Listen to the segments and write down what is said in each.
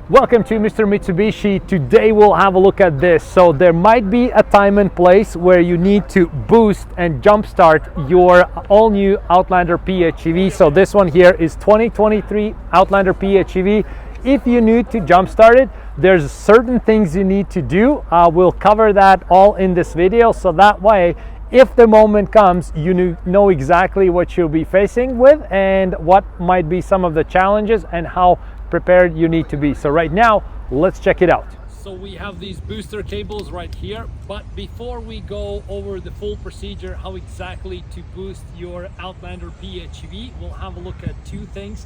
Welcome to Mr. Mitsubishi. Today we'll have a look at this. So there might be a time and place where you need to boost and jumpstart your all new Outlander PHEV. So this one here is 2023 Outlander PHEV. If you need to jumpstart it, there's certain things you need to do. We'll cover that all in this video, so that way if the moment comes, you know exactly what you'll be facing with and what might be some of the challenges and how prepared you need to be. So right now, let's check it out. So we have these booster cables right here, but before we go over the full procedure, how exactly to boost your Outlander PHEV, we'll have a look at two things.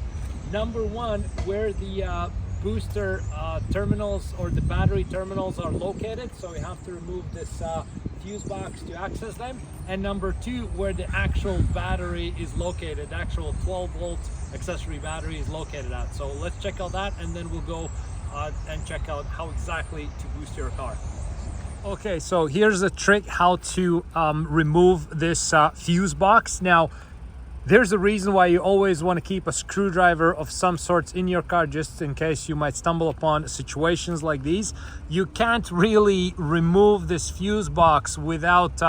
Number one, where the booster terminals or the battery terminals are located, so we have to remove this fuse box to access them. And number two, where the actual battery is located, the actual 12-volt accessory battery is located at. So let's check out that, and then we'll go and check out how exactly to boost your car. Okay, so here's a trick how to remove this fuse box. Now, there's a reason why you always want to keep a screwdriver of some sorts in your car, just in case you might stumble upon situations like these. You can't really remove this fuse box without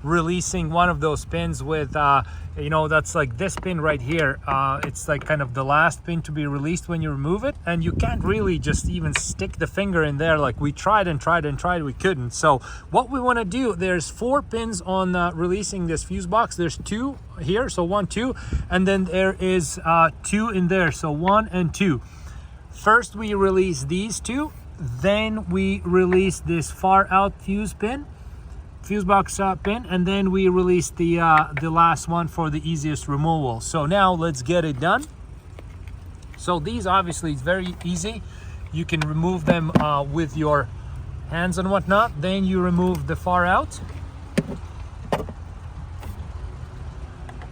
releasing one of those pins with that's like this pin right here. It's like kind of the last pin to be released when you remove it, and you can't really just even stick the finger in there. Like we tried and tried and tried, we couldn't. So what we want to do, there's 4 pins on releasing this fuse box. There's 2 here, so 1, 2, and then there is 2 in there, so 1 and 2. First we release these 2, then we release this far out fuse box pin, and then we release the last one for the easiest removal. So now let's get it done. So these obviously is very easy. You can remove them with your hands and whatnot. Then you remove the far out,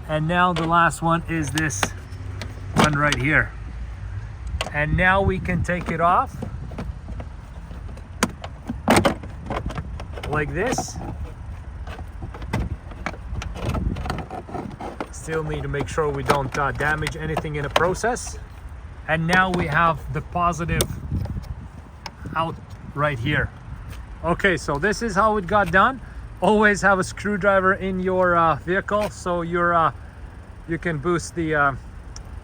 and now the last one is this one right here. And now we can take it off like this. Still need to make sure we don't damage anything in the process. And now we have the positive out right here. Okay, so this is how it got done. Always have a screwdriver in your vehicle, so you can boost the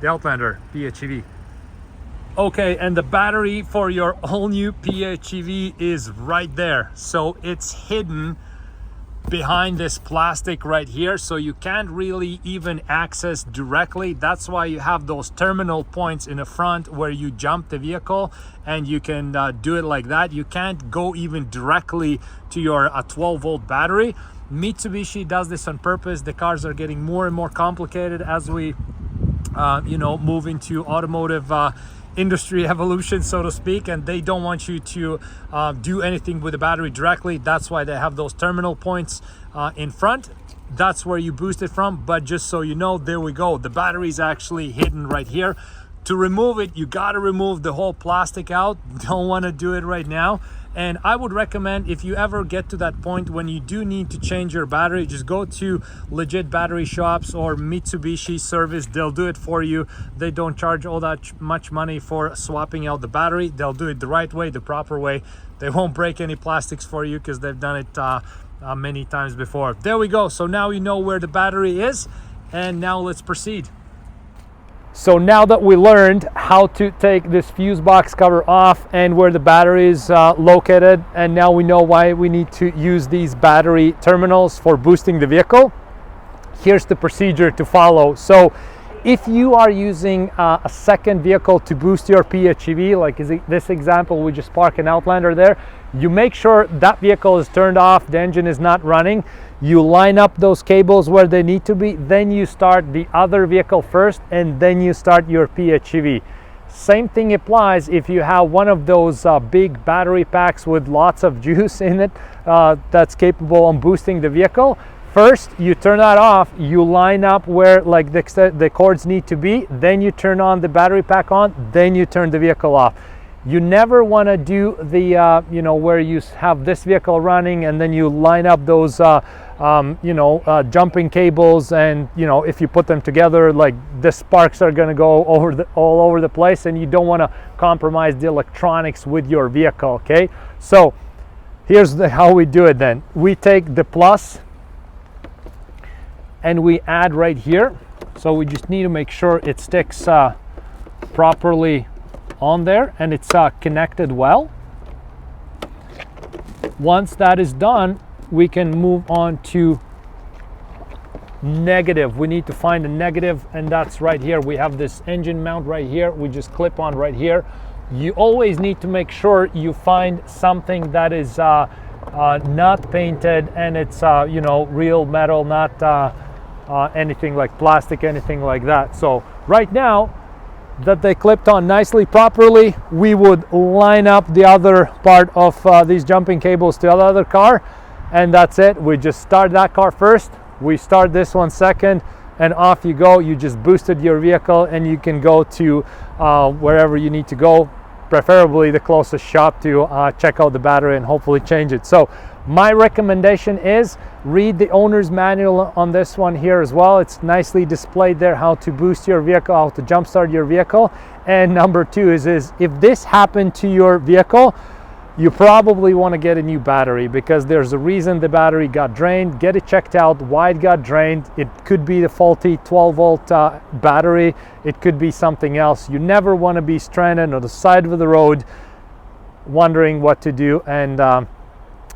Outlander PHEV. Okay, and the battery for your all new PHEV is right there. So it's hidden behind this plastic right here, so you can't really even access directly. That's why you have those terminal points in the front where you jump the vehicle, and you can do it like that. You can't go even directly to your 12-volt battery. Mitsubishi does this on purpose. The cars are getting more and more complicated as we move into automotive industry evolution, so to speak, and they don't want you to do anything with the battery directly. That's why they have those terminal points in front. That's where you boost it from. But just so you know, there we go, the battery is actually hidden right here. To remove it, you got to remove the whole plastic out. Don't want to do it right now. And I would recommend, if you ever get to that point when you do need to change your battery, just go to legit battery shops or Mitsubishi service. They'll do it for you. They don't charge all that much money for swapping out the battery. They'll do it the right way, the proper way. They won't break any plastics for you because they've done it many times before. There we go. So now you know where the battery is, and now let's proceed. So now that we learned how to take this fuse box cover off and where the battery is located, and now we know why we need to use these battery terminals for boosting the vehicle, here's the procedure to follow. So if you are using a second vehicle to boost your PHEV, like this example, we just park an Outlander there, you make sure that vehicle is turned off, the engine is not running. You line up those cables where they need to be, then you start the other vehicle first, and then you start your PHEV. Same thing applies if you have one of those big battery packs with lots of juice in it that's capable of boosting the vehicle. First, you turn that off, you line up where like the cords need to be, then you turn on the battery pack on, then you turn the vehicle off. You never want to do the where you have this vehicle running and then you line up those jumping cables, and if you put them together, like the sparks are going to go all over the place, and you don't want to compromise the electronics with your vehicle. Okay, so here's how we do it. Then we take the plus and we add right here. So we just need to make sure it sticks properly on there and it's connected well. Once that is done, we can move on to negative. We need to find a negative, and that's right here. We have this engine mount right here. We just clip on right here. You always need to make sure you find something that is not painted, and it's real metal, not anything like plastic, anything like that. So right now that they clipped on nicely properly, we would line up the other part of these jumping cables to the other car, and that's it. We just start that car first, we start this one second, and off you go. You just boosted your vehicle and you can go to wherever you need to go, preferably the closest shop, to check out the battery and hopefully change it. So my recommendation is read the owner's manual on this one here as well. It's nicely displayed there, how to boost your vehicle, how to jumpstart your vehicle. And number two is if this happened to your vehicle, you probably want to get a new battery, because there's a reason the battery got drained. Get it checked out why it got drained. It could be the faulty 12-volt battery. It could be something else. You never want to be stranded on the side of the road wondering what to do and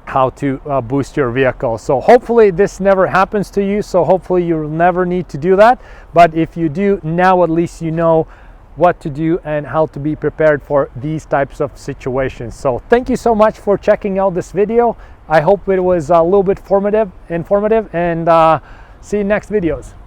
how to boost your vehicle. So hopefully this never happens to you. So hopefully you'll never need to do that. But if you do, now at least you know what to do and how to be prepared for these types of situations. So thank you so much for checking out this video. I hope it was a little bit informative, and see you in next videos.